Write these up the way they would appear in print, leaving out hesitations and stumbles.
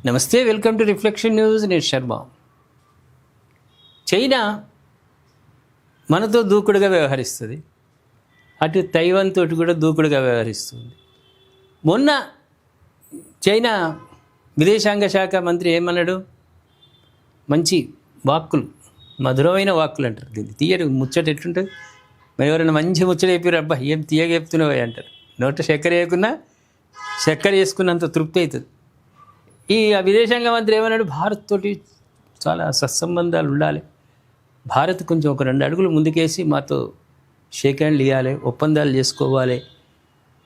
నమస్తే, welcome to reflection news. నేను Sharma. China మనతో దూకుడుగా వ్యవహరిస్తుంది, అటు తైవాన్ తోటి కూడా దూకుడుగా వ్యవహరిస్తుంది. మొన్న చైనా విదేశాంగ శాఖ మంత్రి ఏమన్నాడు? మంచి వాక్కులు, మధురమైన వాక్కులు అంటారు. దీన్ని తీయరు ముచ్చట ఎట్లుంటుంది? మరి ఎవరైనా మంచి ముచ్చట చెప్పారు, అబ్బా ఏం తీయగా చెప్తున్నావు అంటారు. నోట చక్కెర వేయకున్నా చక్కెర వేసుకున్నంత తృప్తి అవుతుంది. ఈ విదేశాంగ మంత్రి ఏమన్నాడు? భారత్ తోటి చాలా సత్సంబంధాలు ఉండాలి, భారత్ కొంచెం ఒక 2 అడుగులు ముందుకేసి మాతో షేక్ హ్యాండ్లు ఇవ్వాలి, ఒప్పందాలు చేసుకోవాలి,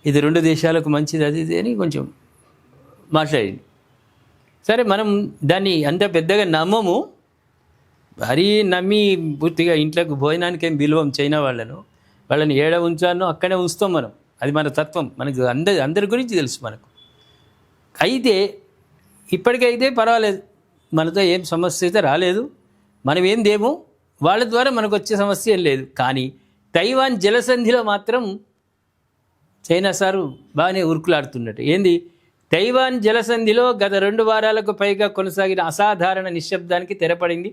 ఇది 2 దేశాలకు మంచిది, అది ఇది అని కొంచెం మాట్లాడింది. సరే, మనం దాన్ని అంత పెద్దగా నమ్మము, మరీ నమ్మి పూర్తిగా ఇంట్లోకి భోజనానికి ఏం విలువం. చైనా వాళ్ళని ఏడ ఉంచానో అక్కడే ఉంచుతాం మనం, అది మన తత్వం, మనకు అందరి గురించి తెలుసు మనకు. అయితే ఇప్పటికైతే పర్వాలేదు, మనతో ఏం సమస్య అయితే రాలేదు, మనం ఏం దేమో, వాళ్ళ ద్వారా మనకు వచ్చే సమస్య ఏం లేదు. కానీ తైవాన్ జలసంధిలో మాత్రం చైనా సారు బాగానే ఉరుకులాడుతున్నట్టు. ఏంది? తైవాన్ జలసంధిలో గత 2 వారాలకు పైగా కొనసాగిన అసాధారణ నిశ్శబ్దానికి తెరపడింది.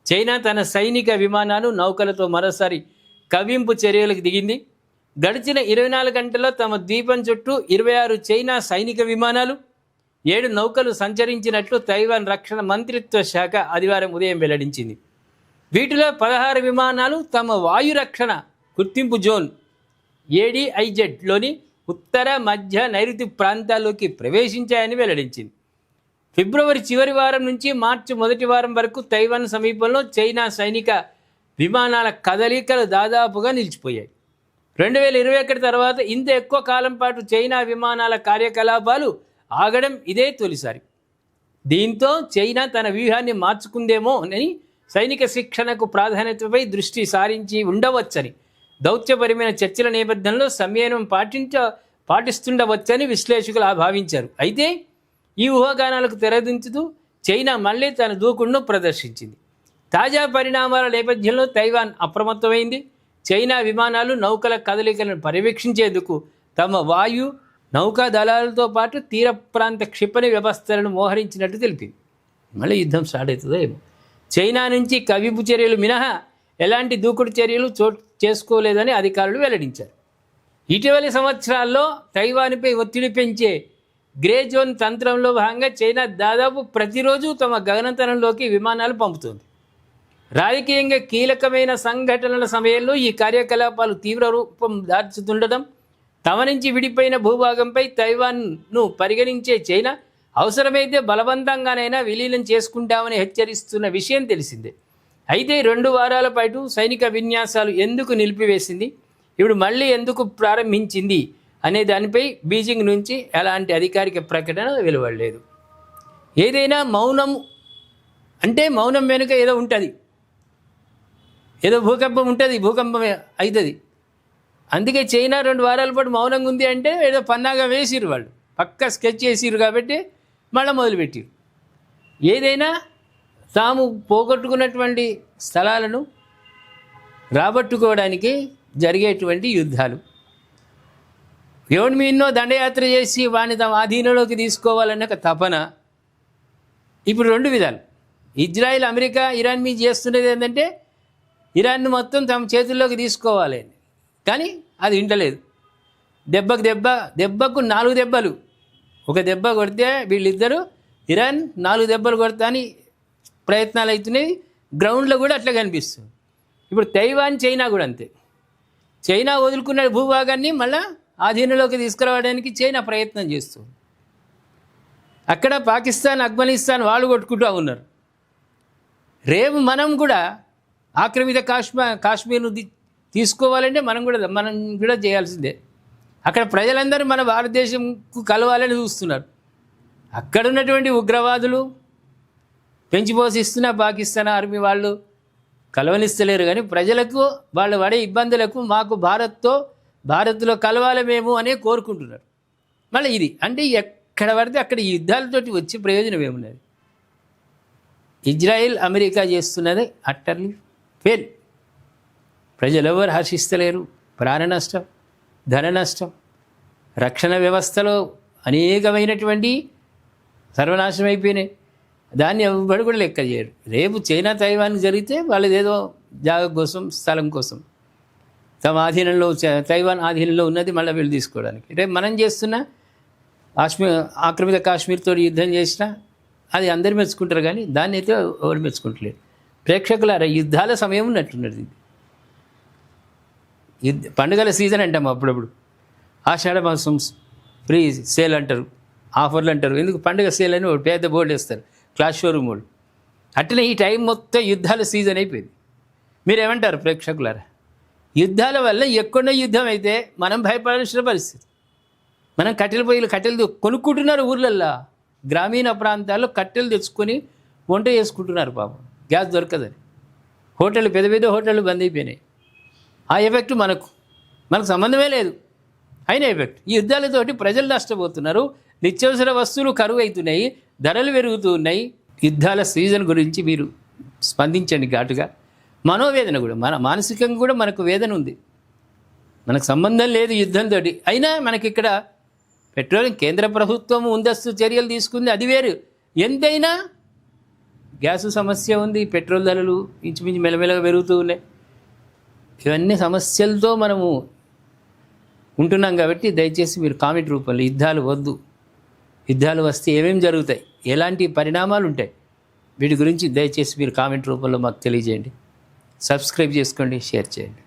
చైనా తన సైనిక విమానాలు, నౌకలతో మరోసారి కవ్వింపు చర్యలకు దిగింది. గడిచిన 24 గంటల్లో తమ ద్వీపం చుట్టూ 26 చైనా సైనిక విమానాలు, 7 నౌకలు సంచరించినట్లు తైవాన్ రక్షణ మంత్రిత్వ శాఖ ఆదివారం ఉదయం వెల్లడించింది. వీటిలో 16 విమానాలు తమ వాయురక్షణ గుర్తింపు జోన్ ADIZలోని ఉత్తర, మధ్య, నైరుతి ప్రాంతాల్లోకి ప్రవేశించాయని వెల్లడించింది. ఫిబ్రవరి చివరి వారం నుంచి మార్చి మొదటి వారం వరకు తైవాన్ సమీపంలో చైనా సైనిక విమానాల కదలికలు దాదాపుగా నిలిచిపోయాయి. 2021 తర్వాత ఇంత ఎక్కువ కాలం పాటు చైనా విమానాల కార్యకలాపాలు ఆగడం ఇదే తొలిసారి. దీంతో చైనా తన వ్యూహాన్ని మార్చుకుందేమో అని, సైనిక శిక్షణకు ప్రాధాన్యతపై దృష్టి సారించి ఉండవచ్చని, దౌత్యపరమైన చర్చల నేపథ్యంలో సంయమనం పాటిస్తుండవచ్చని విశ్లేషకులు భావించారు. అయితే ఈ ఊహాగానాలకు తెరదించుతూ చైనా మళ్లీ తన దూకుడును ప్రదర్శించింది. తాజా పరిణామాల నేపథ్యంలో తైవాన్ అప్రమత్తమైంది. చైనా విమానాలు, నౌకల కదలికలను పర్యవేక్షించేందుకు తమ వాయు, నౌకా దళాలతో పాటు తీర ప్రాంత క్షిపణి వ్యవస్థలను మోహరించినట్టు తెలిపింది. మళ్ళీ యుద్ధం స్టార్ట్ అవుతుందో ఏమో. చైనా నుంచి కవ్వింపు చర్యలు మినహా ఎలాంటి దూకుడు చర్యలు చోటు చేసుకోలేదని అధికారులు వెల్లడించారు. ఇటీవలి సంవత్సరాల్లో తైవాన్పై ఒత్తిడి పెంచే గ్రే జోన్ తంత్రంలో భాగంగా చైనా దాదాపు ప్రతిరోజు తమ గగనతలంలోకి విమానాలు పంపుతోంది. రాజకీయంగా కీలకమైన సంఘటనల సమయంలో ఈ కార్యకలాపాలు తీవ్ర రూపం దాల్చుతుండటం, తమ నుంచి విడిపోయిన భూభాగంపై తైవాన్ను పరిగణించే చైనా అవసరమైతే బలవంతంగానైనా విలీనం చేసుకుంటామని హెచ్చరిస్తున్న విషయం తెలిసిందే. అయితే 2 వారాల పాటు సైనిక విన్యాసాలు ఎందుకు నిలిపివేసింది, ఇప్పుడు మళ్ళీ ఎందుకు ప్రారంభించింది అనే దానిపై బీజింగ్ నుంచి ఎలాంటి అధికారిక ప్రకటన వెలువడలేదు. ఏదైనా మౌనం అంటే మౌనం వెనుక ఏదో ఉంటుంది, ఏదో భూకంపం ఉంటుంది, భూకంపం అవుతుంది. అందుకే చైనా 2 వారాల పాటు మౌనంగా ఉంది అంటే ఏదో పన్నాగా వేసిరు, వాళ్ళు పక్క స్కెచ్ చేసిరు కాబట్టి మళ్ళీ మొదలుపెట్టిరు. ఏదైనా తాము పోగొట్టుకున్నటువంటి స్థలాలను రాబట్టుకోవడానికి జరిగేటువంటి యుద్ధాలు, ఎవరి మీన్నో దండయాత్ర చేసి వాడిని తమ ఆధీనంలోకి తీసుకోవాలన్న ఒక తపన. ఇప్పుడు 2 విధాలు, ఇజ్రాయిల్, అమెరికా, ఇరాన్ మీద చేస్తున్నది ఏంటంటే ఇరాన్ను మొత్తం తమ చేతుల్లోకి తీసుకోవాలి అని. కానీ అది వింటలేదు. దెబ్బకు 4 దెబ్బలు. ఒక దెబ్బ కొడితే వీళ్ళిద్దరూ ఇరాన్ 4 దెబ్బలు కొడతా అని ప్రయత్నాలు అవుతున్నాయి. గ్రౌండ్లో కూడా అట్లా కనిపిస్తుంది. ఇప్పుడు తైవాన్, చైనా కూడా అంతే. చైనా వదులుకున్న భూభాగాన్ని మళ్ళీ ఆధీనంలోకి తీసుకురావడానికి చైనా ప్రయత్నం చేస్తుంది. అక్కడ పాకిస్తాన్, ఆఫ్ఘనిస్తాన్ వాళ్ళు కొట్టుకుంటూ ఉన్నారు. రేపు మనం కూడా ఆక్రమిత కాశ్మీర్ను తీసుకోవాలంటే మనం కూడా చేయాల్సిందే. అక్కడ ప్రజలందరూ మన భారతదేశంకు కలవాలని చూస్తున్నారు. అక్కడ ఉన్నటువంటి ఉగ్రవాదులు పెంచిపోషిస్తున్న పాకిస్తాన్ ఆర్మీ వాళ్ళు కలవనిస్తలేరు. కానీ ప్రజలకు వాళ్ళు పడే ఇబ్బందులకు మాకు భారత్లో కలవాలి మేము అనే కోరుకుంటున్నారు. మళ్ళీ ఇది అంటే ఎక్కడ పడితే అక్కడ యుద్ధాలతోటి వచ్చే ప్రయోజనం ఏమున్నది? ఇజ్రాయిల్, అమెరికా చేస్తున్నది అట్టర్లీ ఫెయిల్. ప్రజలు ఎవరు హర్షిస్తలేరు. ప్రాణ నష్టం, ధన నష్టం, రక్షణ వ్యవస్థలో అనేకమైనటువంటి సర్వనాశనం అయిపోయినాయి. దాన్ని ఎవరు కూడా లెక్క చేయరు. రేపు చైనా తైవాన్ జరిగితే వాళ్ళది ఏదో జాగ కోసం, స్థలం కోసం, తమ ఆధీనంలో తైవాన్ ఆధీనంలో ఉన్నది మళ్ళీ వీళ్ళు తీసుకోవడానికి. రేపు మనం చేస్తున్న ఆక్రమిత కాశ్మీర్తో యుద్ధం చేసినా అది అందరు మెచ్చుకుంటారు, కానీ దాన్ని అయితే ఎవరు మెచ్చుకుంటలేరు. ప్రేక్షకులారా, యుద్ధాల సమయం ఉన్నట్టున్నది ఇది. పండుగల సీజన్ అంటాము అప్పుడప్పుడు. ఆషాఢ మాసం ఫ్రీ సేల్ అంటారు, ఆఫర్లు అంటారు. ఎందుకు పండుగ సేల్ అని ఒక పెద్ద బోర్డు వేస్తారు క్లాస్ షోరూమ్ వాళ్ళు. అట్లనే ఈ టైం మొత్తం యుద్ధాల సీజన్ అయిపోయింది. మీరేమంటారు ప్రేక్షకులారా? యుద్ధాల వల్ల ఎక్కడో యుద్ధం అయితే మనం భయపడాల్సిన పరిస్థితి. మనం కట్టెలు కొనుక్కుంటున్నారు ఊర్లల్లో. గ్రామీణ ప్రాంతాల్లో కట్టెలు తెచ్చుకొని వంట చేసుకుంటున్నారు పాపం, గ్యాస్ దొరకదని. పెద్ద పెద్ద హోటళ్ళు బంద్ అయిపోయినాయి. ఆ ఎఫెక్ట్ మనకు సంబంధమే లేదు. అయిన ఎఫెక్ట్ ఈ యుద్ధాలతోటి ప్రజలు నష్టపోతున్నారు. నిత్యావసర వస్తువులు కరువు అవుతున్నాయి, ధరలు పెరుగుతున్నాయి. యుద్ధాల సీజన్ గురించి మీరు స్పందించండి ఘాటుగా. మనోవేదన కూడా, మానసికంగా కూడా మనకు వేదన ఉంది. మనకు సంబంధం లేదు యుద్ధంతో. అయినా మనకి ఇక్కడ పెట్రోలియం కేంద్ర ప్రభుత్వం ముందస్తు చర్యలు తీసుకుంది, అది వేరు. ఎంతైనా గ్యాసు సమస్య ఉంది, పెట్రోల్ ధరలు ఇంచుమించు మెల్లమెల్లగా పెరుగుతూ ఉన్నాయి. ఇవన్నీ సమస్యలతో మనము ఉంటున్నాం. కాబట్టి దయచేసి మీరు కామెంట్ రూపంలో యుద్ధాలు వద్దు, యుద్ధాలు వస్తే ఏమేమి జరుగుతాయి, ఎలాంటి పరిణామాలు ఉంటాయి, వీటి గురించి దయచేసి మీరు కామెంట్ రూపంలో మాకు తెలియజేయండి. సబ్స్క్రైబ్ చేసుకోండి, షేర్ చేయండి.